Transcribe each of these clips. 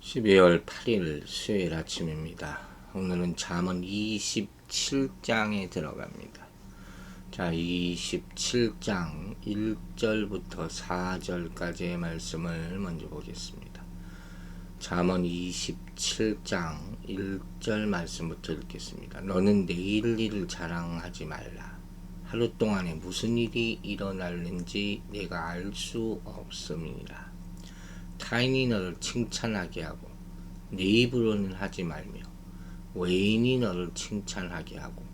12월 8일 수요일 아침입니다. 오늘은 잠언 27장에 들어갑니다. 자, 27장 1절부터 4절까지의 말씀을 먼저 보겠습니다. 잠언 27장 1절 말씀부터 읽겠습니다. 너는 내일 일을 자랑하지 말라. 하루 동안에 무슨 일이 일어날는지 내가 알 수 없음이니라. 타인이 너를 칭찬하게 하고 네 입으로는 하지 말며 외인이 너를 칭찬하게 하고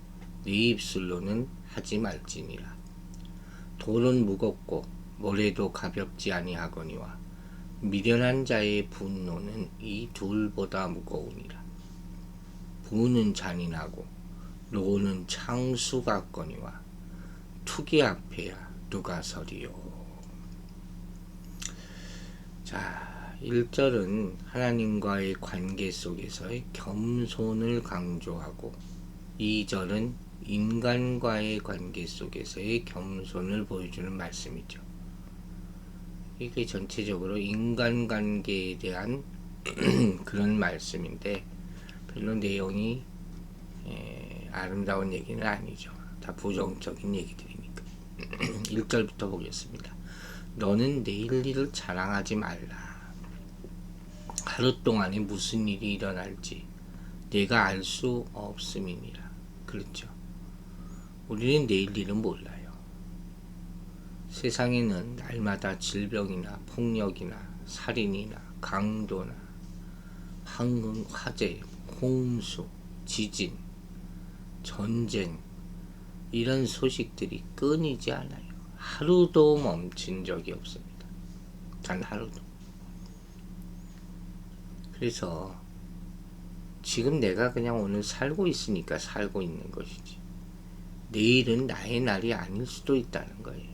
네 입술로는 하지 말지니라. 돌은 무겁고 모래도 가볍지 아니하거니와 미련한 자의 분노는 이 둘보다 무거우니라. 부는 잔인하고 노는 창수 같거니와 투기 앞에야 누가 서리요. 자, 1절은 하나님과의 관계 속에서의 겸손을 강조하고 2절은 인간과의 관계 속에서의 겸손을 보여주는 말씀이죠. 이게 전체적으로 인간관계에 대한 그런 말씀인데 별로 내용이 아름다운 얘기는 아니죠. 다 부정적인 얘기들이니까. 1절부터 보겠습니다. 너는 내일 일을 자랑하지 말라. 하루 동안에 무슨 일이 일어날지 내가 알 수 없음이니라. 그렇죠. 우리는 내일 일은 몰라요. 세상에는 날마다 질병이나 폭력이나 살인이나 강도나 황금, 화재, 홍수, 지진, 전쟁 이런 소식들이 끊이지 않아요. 하루도 멈춘 적이 없습니다. 단 하루도. 그래서 지금 내가 그냥 오늘 살고 있으니까 살고 있는 것이지 내일은 나의 날이 아닐 수도 있다는 거예요.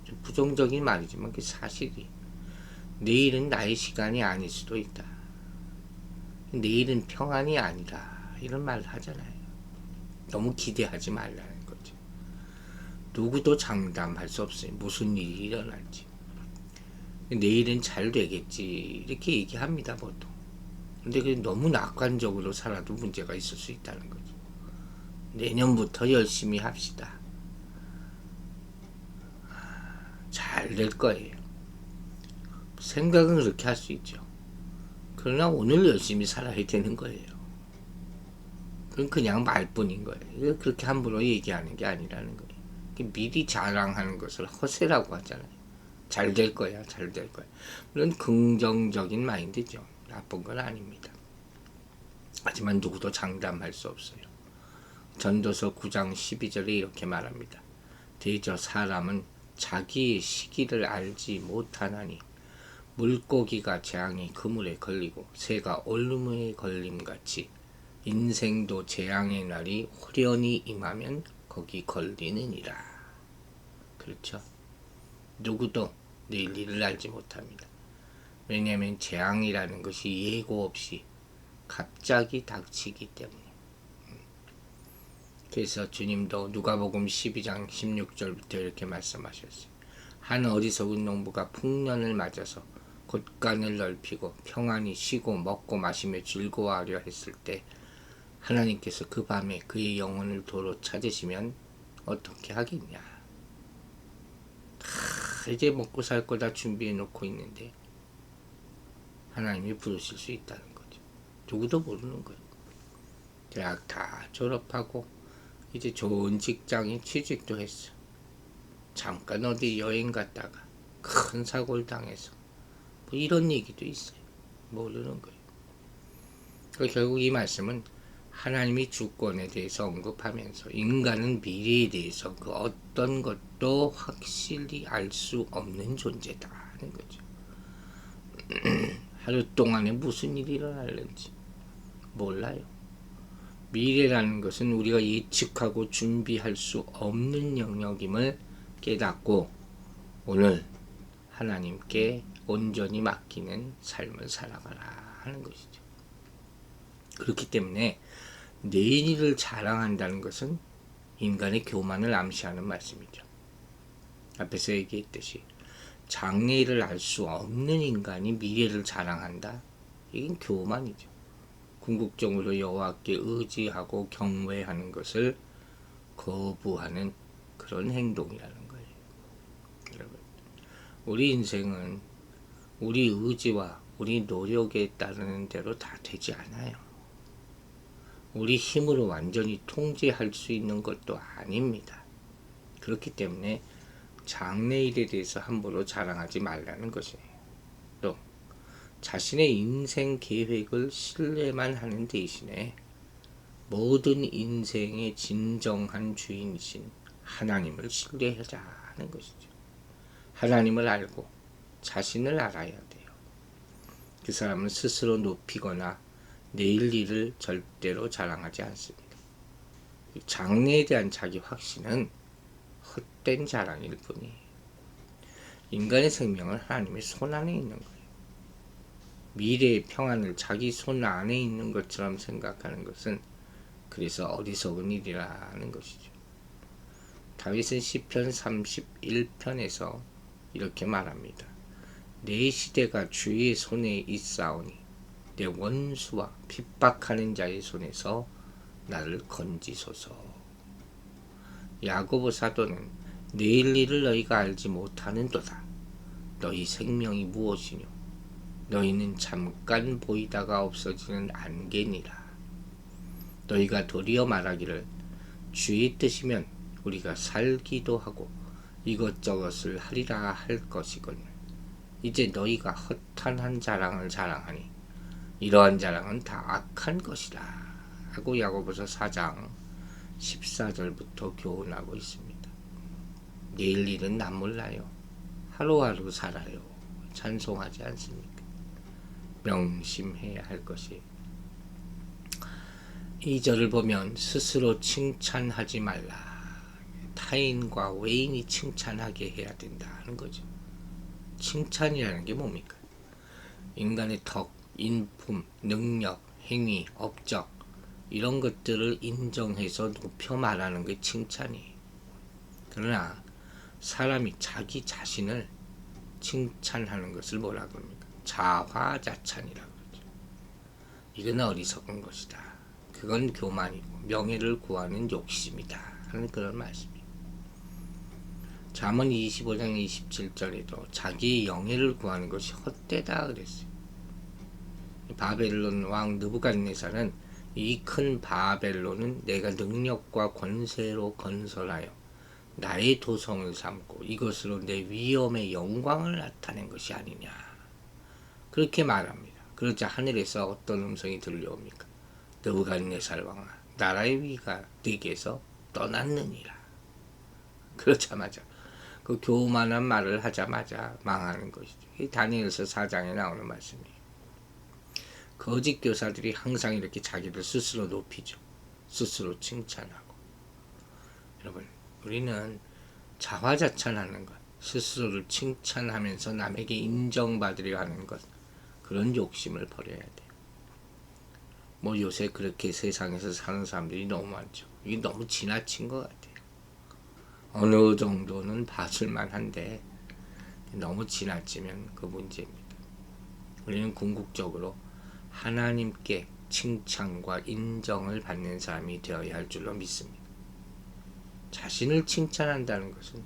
좀 부정적인 말이지만 그게 사실이. 내일은 나의 시간이 아닐 수도 있다. 내일은 평안이 아니라 이런 말을 하잖아요. 너무 기대하지 말라는 거죠. 누구도 장담할 수 없어요. 무슨 일이 일어날지. 내일은 잘 되겠지 이렇게 얘기합니다 보통. 근데 너무 낙관적으로 살아도 문제가 있을 수 있다는 거죠. 내년부터 열심히 합시다. 잘 될 거예요. 생각은 그렇게 할 수 있죠. 그러나 오늘 열심히 살아야 되는 거예요. 그건 그냥 말뿐인 거예요. 그렇게 함부로 얘기하는 게 아니라는 거예요. 미리 자랑하는 것을 허세라고 하잖아요. 잘 될 거야, 잘 될 거야. 물론 긍정적인 마인드죠. 나쁜 건 아닙니다. 하지만 누구도 장담할 수 없어요. 전도서 9장 12절에 이렇게 말합니다. 대저 사람은 자기의 시기를 알지 못하나니 물고기가 재앙의 그물에 걸리고 새가 얼음에 걸림같이 인생도 재앙의 날이 호련히 임하면 거기 걸리느니라. 그렇죠. 누구도 내일 일을 알지 못합니다. 왜냐하면 재앙이라는 것이 예고 없이 갑자기 닥치기 때문에. 그래서 주님도 누가복음 12장 16절부터 이렇게 말씀하셨어요. 한 어리석은 농부가 풍년을 맞아서 곳간을 넓히고 평안히 쉬고 먹고 마시며 즐거워하려 했을 때 하나님께서 그 밤에 그의 영혼을 도로 찾으시면 어떻게 하겠냐. 이제 먹고 살 거 다 준비해 놓고 있는데 하나님이 부르실 수 있다는 거죠. 누구도 모르는 거예요. 대학 다 졸업하고 이제 좋은 직장에 취직도 했어. 잠깐 어디 여행 갔다가 큰 사고를 당해서 뭐 이런 얘기도 있어요. 모르는 거예요. 결국 이 말씀은 하나님이 주권에 대해서 언급하면서 인간은 미래에 대해서 그 어떤 것도 확실히 알 수 없는 존재다 하는 거죠. 하루 동안에 무슨 일이 일어날는지 몰라요. 미래라는 것은 우리가 예측하고 준비할 수 없는 영역임을 깨닫고 오늘 하나님께 온전히 맡기는 삶을 살아가라 하는 것이죠. 그렇기 때문에 내일 일을 자랑한다는 것은 인간의 교만을 암시하는 말씀이죠. 앞에서 얘기했듯이 장래일을 알 수 없는 인간이 미래를 자랑한다? 이건 교만이죠. 궁극적으로 여호와께 의지하고 경외하는 것을 거부하는 그런 행동이라는 거예요. 여러분, 우리 인생은 우리 의지와 우리 노력에 따르는 대로 다 되지 않아요. 우리 힘으로 완전히 통제할 수 있는 것도 아닙니다. 그렇기 때문에 장래일에 대해서 함부로 자랑하지 말라는 것이에요. 또 자신의 인생 계획을 신뢰만 하는 대신에 모든 인생의 진정한 주인이신 하나님을 신뢰하자는 것이죠. 하나님을 알고 자신을 알아야 돼요. 그 사람은 스스로 높이거나 내일 일을 절대로 자랑하지 않습니다. 장래에 대한 자기 확신은 헛된 자랑일 뿐이에요. 인간의 생명은 하나님의 손 안에 있는 거예요. 미래의 평안을 자기 손 안에 있는 것처럼 생각하는 것은 그래서 어리석은 일이라는 것이죠. 다윗은 시편 31편에서 이렇게 말합니다. 내 시대가 주의 손에 있사오니 내 원수와 핍박하는 자의 손에서 나를 건지소서. 야고보 사도는 내일 일을 너희가 알지 못하는도다. 너희 생명이 무엇이뇨? 너희는 잠깐 보이다가 없어지는 안개니라. 너희가 도리어 말하기를 주의 뜻이면 우리가 살기도 하고 이것저것을 하리라 할 것이거늘. 이제 너희가 허탄한 자랑을 자랑하니 이러한 자랑은 다 악한 것이라 하고 야고보서 4장 14절부터 교훈하고 있습니다. 내일 일은 난 몰라요. 하루하루 살아요. 찬송하지 않습니까? 명심해야 할 것이 2절을 보면 스스로 칭찬하지 말라. 타인과 외인이 칭찬하게 해야 된다는 거죠. 칭찬이라는 게 뭡니까? 인간의 덕, 인품, 능력, 행위, 업적 이런 것들을 인정해서 높여 말하는 게 칭찬이에요. 그러나 사람이 자기 자신을 칭찬하는 것을 뭐라고 합니까? 자화자찬이라고 그러죠. 이건 어리석은 것이다. 그건 교만이고 명예를 구하는 욕심이다 하는 그런 말씀이에요. 잠언 25장 27절에도 자기의 영예를 구하는 것이 헛되다 그랬어요. 바벨론 왕 느부갓네살은 이 큰 바벨론은 내가 능력과 권세로 건설하여 나의 도성을 삼고 이것으로 내 위엄의 영광을 나타낸 것이 아니냐 그렇게 말합니다. 그러자 하늘에서 어떤 음성이 들려옵니까? 느부갓네살 왕아, 나라의 위가 네게서 떠났느니라. 그러자마자 그 교만한 말을 하자마자 망하는 것이죠. 이 다니엘서 4장에 나오는 말씀이에요. 거짓 교사들이 항상 이렇게 자기를 스스로 높이죠. 스스로 칭찬하고. 여러분, 우리는 자화자찬하는 것, 스스로를 칭찬하면서 남에게 인정받으려 하는 것, 그런 욕심을 버려야 돼요. 뭐 요새 그렇게 세상에서 사는 사람들이 너무 많죠. 이게 너무 지나친 것 같아요. 어느 정도는 봐줄만 한데 너무 지나치면 그 문제입니다. 우리는 궁극적으로 하나님께 칭찬과 인정을 받는 사람이 되어야 할 줄로 믿습니다. 자신을 칭찬한다는 것은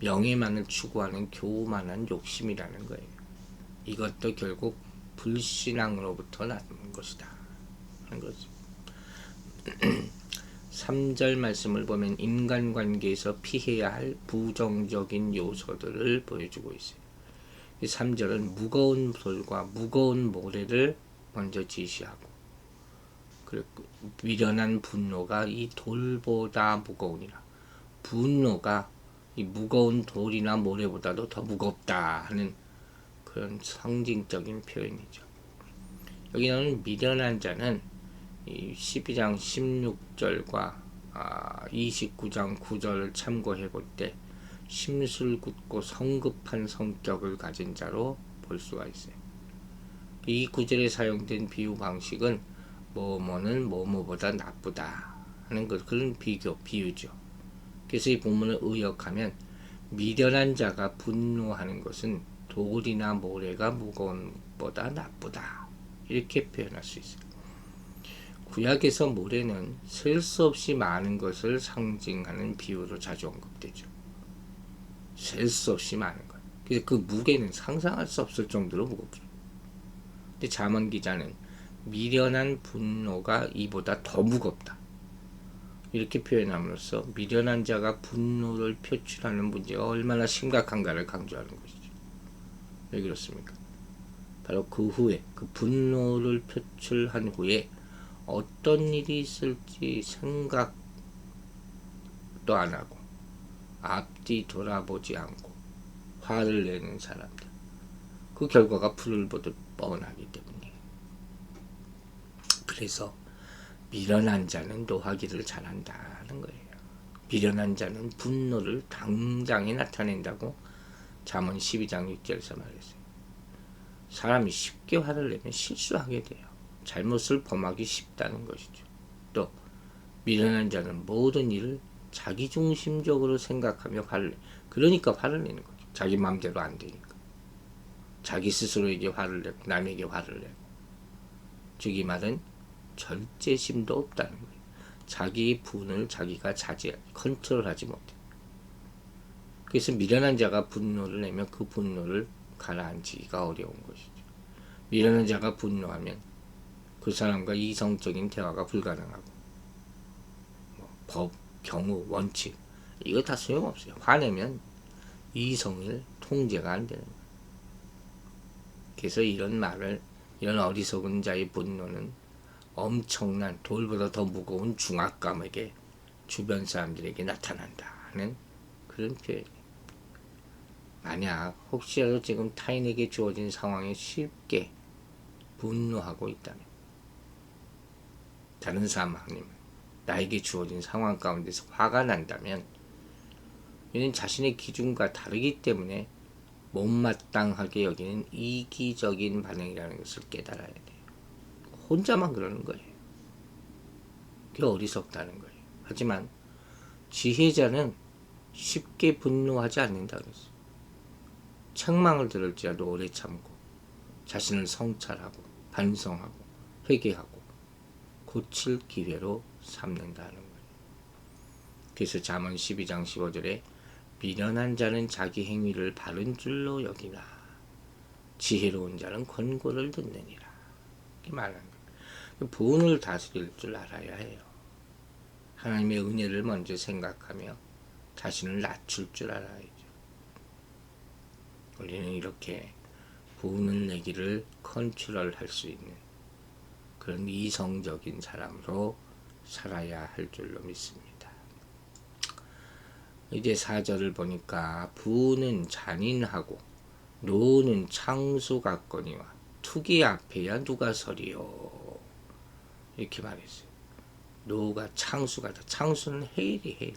명예만을 추구하는 교만한 욕심이라는 거예요. 이것도 결국 불신앙으로부터 나는 것이다 하는 거죠. 3절 말씀을 보면 인간관계에서 피해야 할 부정적인 요소들을 보여주고 있어요. 이 3절은 무거운 돌과 무거운 모래를 먼저 지시하고 그리고 미련한 분노가 이 돌보다 무거우니라. 분노가 이 무거운 돌이나 모래보다도 더 무겁다 하는 그런 상징적인 표현이죠. 여기 나오는 미련한 자는 이 12장 16절과 29장 9절을 참고해 볼 때 심술궂고 성급한 성격을 가진 자로 볼 수가 있어요. 이 구절에 사용된 비유 방식은 뭐뭐는 뭐뭐보다 나쁘다 하는 그런 비유죠. 그래서 이 본문을 의역하면 미련한 자가 분노하는 것은 돌이나 모래가 무거운 것보다 나쁘다 이렇게 표현할 수 있어요. 구약에서 모래는 셀 수 없이 많은 것을 상징하는 비유로 자주 언급되죠. 셀 수 없이 많은 것. 그래서 그 무게는 상상할 수 없을 정도로 무겁죠. 근데 잠언 기자는 미련한 분노가 이보다 더 무겁다, 이렇게 표현함으로써 미련한 자가 분노를 표출하는 문제가 얼마나 심각한가를 강조하는 것이죠. 왜 그렇습니까? 바로 그 후에, 그 분노를 표출한 후에 어떤 일이 있을지 생각도 안 하고 앞뒤 돌아보지 않고 화를 내는 사람들, 그 결과가 불을 보듯 뻔하기 때문에. 그래서 미련한 자는 노하기를 잘한다는 거예요. 미련한 자는 분노를 당장에 나타낸다고 잠언 12장 6절에서 말했어요. 사람이 쉽게 화를 내면 실수하게 돼요. 잘못을 범하기 쉽다는 것이죠. 또 미련한 자는 모든 일을 자기중심적으로 생각하며 화를 내. 그러니까 화를 내는 거죠. 자기 마음대로 안 되니까. 자기 스스로에게 화를 내고 남에게 화를 내고. 즉 이 말은 절제심도 없다는 거예요. 자기의 분을 자기가 컨트롤하지 못해. 그래서 미련한 자가 분노를 내면 그 분노를 가라앉히기가 어려운 것이죠. 미련한 자가 분노하면 그 사람과 이성적인 대화가 불가능하고, 법, 경우, 원칙, 이거 다 소용없어요. 화내면 이성을 통제가 안 되는 거예요. 그래서 이런 어리석은 자의 분노는 엄청난 돌보다 더 무거운 중압감에게 주변 사람들에게 나타난다는 그런 표현이에요. 만약 혹시라도 지금 타인에게 주어진 상황에 쉽게 분노하고 있다면, 다른 사람 아니면 나에게 주어진 상황 가운데서 화가 난다면, 이는 자신의 기준과 다르기 때문에 못마땅하게 여기는 이기적인 반응이라는 것을 깨달아야 돼요. 혼자만 그러는 거예요. 그게 어리석다는 거예요. 하지만 지혜자는 쉽게 분노하지 않는다 그랬어요. 책망을 들을지라도 오래 참고 자신을 성찰하고 반성하고 회개하고 고칠 기회로 삼는다는 거예요. 그래서 잠언 12장 15절에 미련한 자는 자기 행위를 바른 줄로 여기나 지혜로운 자는 권고를 듣느니라, 이렇게 말하는 거예요. 분을 다스릴 줄 알아야 해요. 하나님의 은혜를 먼저 생각하며 자신을 낮출 줄 알아야죠. 우리는 이렇게 분을 내기를 컨트롤할 수 있는 그런 이성적인 사람으로 살아야 할 줄로 믿습니다. 이제 4절을 보니까 부는 잔인하고 노는 창수 같거니와 투기 앞에야 누가 서리요, 이렇게 말했어요. 노가 창수 같다. 창수는 해일이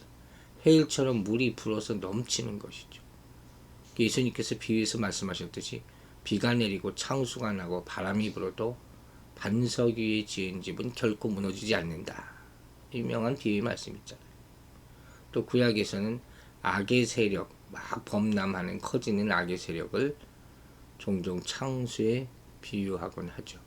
해일처럼 물이 불어서 넘치는 것이죠. 예수님께서 비유에서 말씀하셨듯이 비가 내리고 창수가 나고 바람이 불어도 반석 위에 지은 집은 결코 무너지지 않는다. 유명한 비유의 말씀이 있잖아요. 또 구약에서는 악의 세력, 막 범람하는 커지는 악의 세력을 종종 창수에 비유하곤 하죠.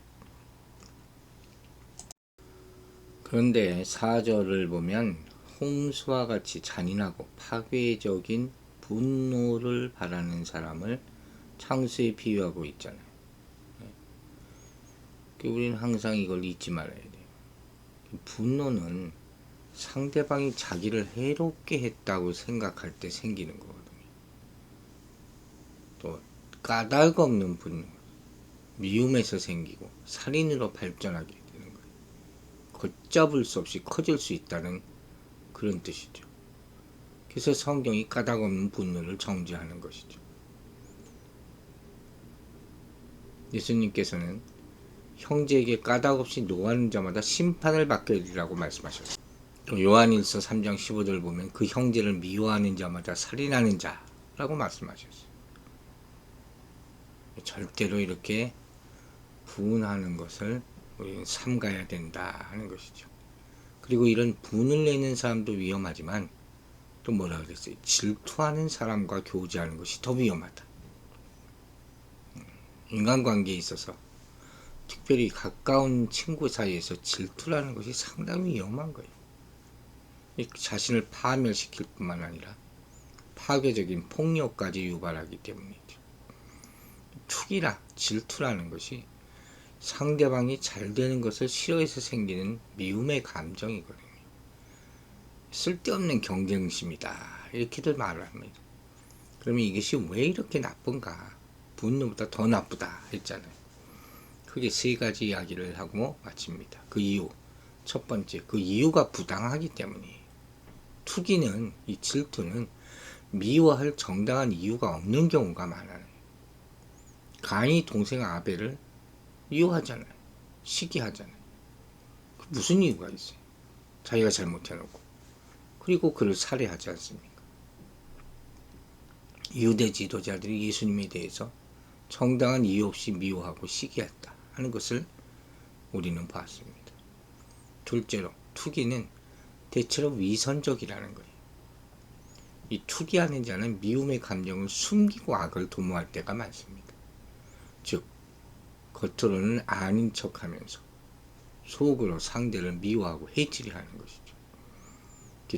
그런데 4절을 보면 홍수와 같이 잔인하고 파괴적인 분노를 바라는 사람을 창수에 비유하고 있잖아요. 우리는 항상 이걸 잊지 말아야 돼요. 분노는 상대방이 자기를 해롭게 했다고 생각할 때 생기는 거거든요. 또 까닭없는 분노, 미움에서 생기고 살인으로 발전하게 되는 거예요. 걷잡을 수 없이 커질 수 있다는 그런 뜻이죠. 그래서 성경이 까닭없는 분노를 정죄하는 것이죠. 예수님께서는 형제에게 까닭없이 노하는 자마다 심판을 받게 되리라고 말씀하셨어요. 또 요한일서 3장 15절 보면 그 형제를 미워하는 자마다 살인하는 자라고 말씀하셨어요. 절대로 이렇게 분하는 것을 우리는 삼가야 된다 하는 것이죠. 그리고 이런 분을 내는 사람도 위험하지만 또 뭐라 그랬어요? 질투하는 사람과 교제하는 것이 더 위험하다. 인간관계에 있어서 특별히 가까운 친구 사이에서 질투라는 것이 상당히 위험한 거예요. 자신을 파멸시킬 뿐만 아니라 파괴적인 폭력까지 유발하기 때문이죠. 투기라 질투라는 것이 상대방이 잘 되는 것을 싫어해서 생기는 미움의 감정이거든요. 쓸데없는 경쟁심이다 이렇게들 말을 합니다. 그러면 이것이 왜 이렇게 나쁜가? 분노보다 더 나쁘다 했잖아요. 크게 세 가지 이야기를 하고 마칩니다. 그 이유, 첫 번째, 그 이유가 부당하기 때문이에요. 투기는, 이 질투는 미워할 정당한 이유가 없는 경우가 많아요. 가인이 동생 아벨을 미워하잖아요. 시기하잖아요. 무슨 이유가 있어요? 자기가 잘못해놓고. 그리고 그를 살해하지 않습니까? 유대 지도자들이 예수님에 대해서 정당한 이유 없이 미워하고 시기했다 하는 것을 우리는 봤습니다. 둘째로, 투기는 대체로 위선적이라는 거예요. 이 투기하는 자는 미움의 감정을 숨기고 악을 도모할 때가 많습니다. 즉, 겉으로는 아닌 척하면서 속으로 상대를 미워하고 해치려 하는 것이죠.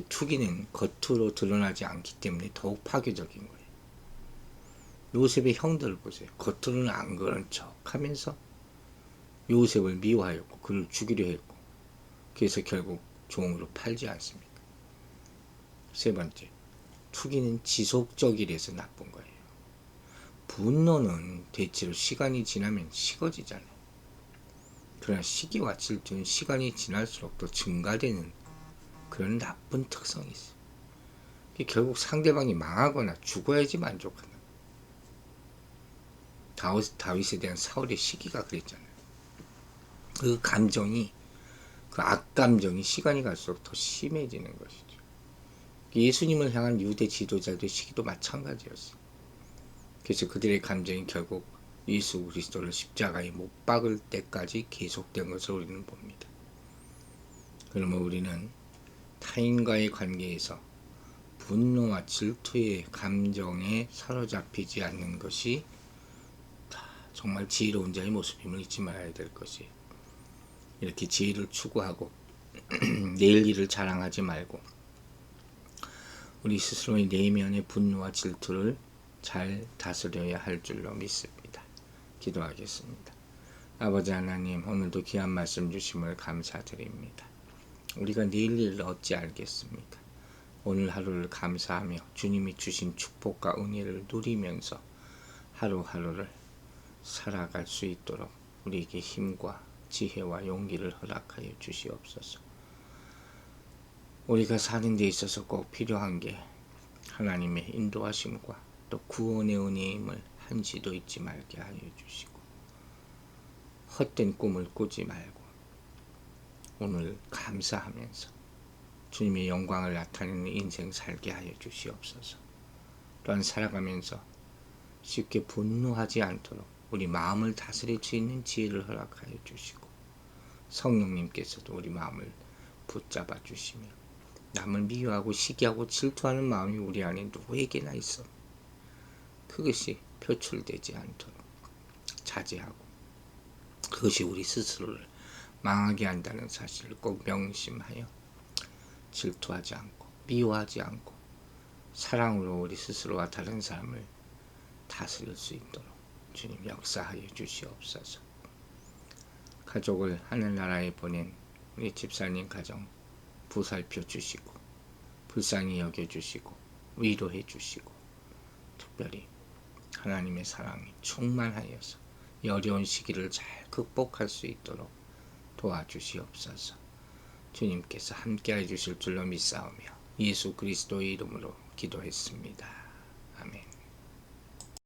투기는 겉으로 드러나지 않기 때문에 더욱 파괴적인 거예요. 요셉의 형들을 보세요. 겉으로는 안 그런 척하면서 요셉을 미워하였고 그를 죽이려 했고, 그래서 결국 종으로 팔지 않습니까? 세 번째, 투기는 지속적이라서 나쁜 거예요. 분노는 대체로 시간이 지나면 식어지잖아요. 그러나 시기와 질투는 시간이 지날수록 더 증가되는 그런 나쁜 특성이 있어요. 결국 상대방이 망하거나 죽어야지 만족한다. 다윗에 대한 사울의 시기가 그랬잖아요. 그 감정이, 그 악감정이 시간이 갈수록 더 심해지는 것이죠. 예수님을 향한 유대 지도자들의 시기도 마찬가지였어요. 그래서 그들의 감정이 결국 예수 그리스도를 십자가에 못 박을 때까지 계속된 것을 우리는 봅니다. 그러면 우리는 타인과의 관계에서 분노와 질투의 감정에 사로잡히지 않는 것이 정말 지혜로운 자의 모습임을 잊지 말아야 될 것이에요. 이렇게 지혜를 추구하고 내일 일을 자랑하지 말고 우리 스스로의 내면의 분노와 질투를 잘 다스려야 할 줄로 믿습니다. 기도하겠습니다. 아버지 하나님, 오늘도 귀한 말씀 주심을 감사드립니다. 우리가 내일 일을 어찌 알겠습니까? 오늘 하루를 감사하며 주님이 주신 축복과 은혜를 누리면서 하루하루를 살아갈 수 있도록 우리에게 힘과 지혜와 용기를 허락하여 주시옵소서. 우리가 사는 데 있어서 꼭 필요한 게 하나님의 인도하심과 또 구원의 은혜임을 한시도 잊지 말게 하여 주시고, 헛된 꿈을 꾸지 말고 오늘 감사하면서 주님의 영광을 나타내는 인생 살게 하여 주시옵소서. 또한 살아가면서 쉽게 분노하지 않도록 우리 마음을 다스릴 수 있는 지혜를 허락하여 주시고, 성령님께서도 우리 마음을 붙잡아 주시며 남을 미워하고 시기하고 질투하는 마음이 우리 안에 누구에게나 있어 그것이 표출되지 않도록 자제하고, 그것이 우리 스스로를 망하게 한다는 사실을 꼭 명심하여 질투하지 않고 미워하지 않고 사랑으로 우리 스스로와 다른 사람을 다스릴 수 있도록 주님 역사하여 주시옵소서. 가족을 하늘나라에 보낸 우리 집사님 가정 보살펴 주시고 불쌍히 여겨주시고 위로해 주시고, 특별히 하나님의 사랑이 충만하여서 이 어려운 시기를 잘 극복할 수 있도록 도와주시옵소서. 주님께서 함께해 주실 줄로 믿사오며 예수 그리스도의 이름으로 기도했습니다.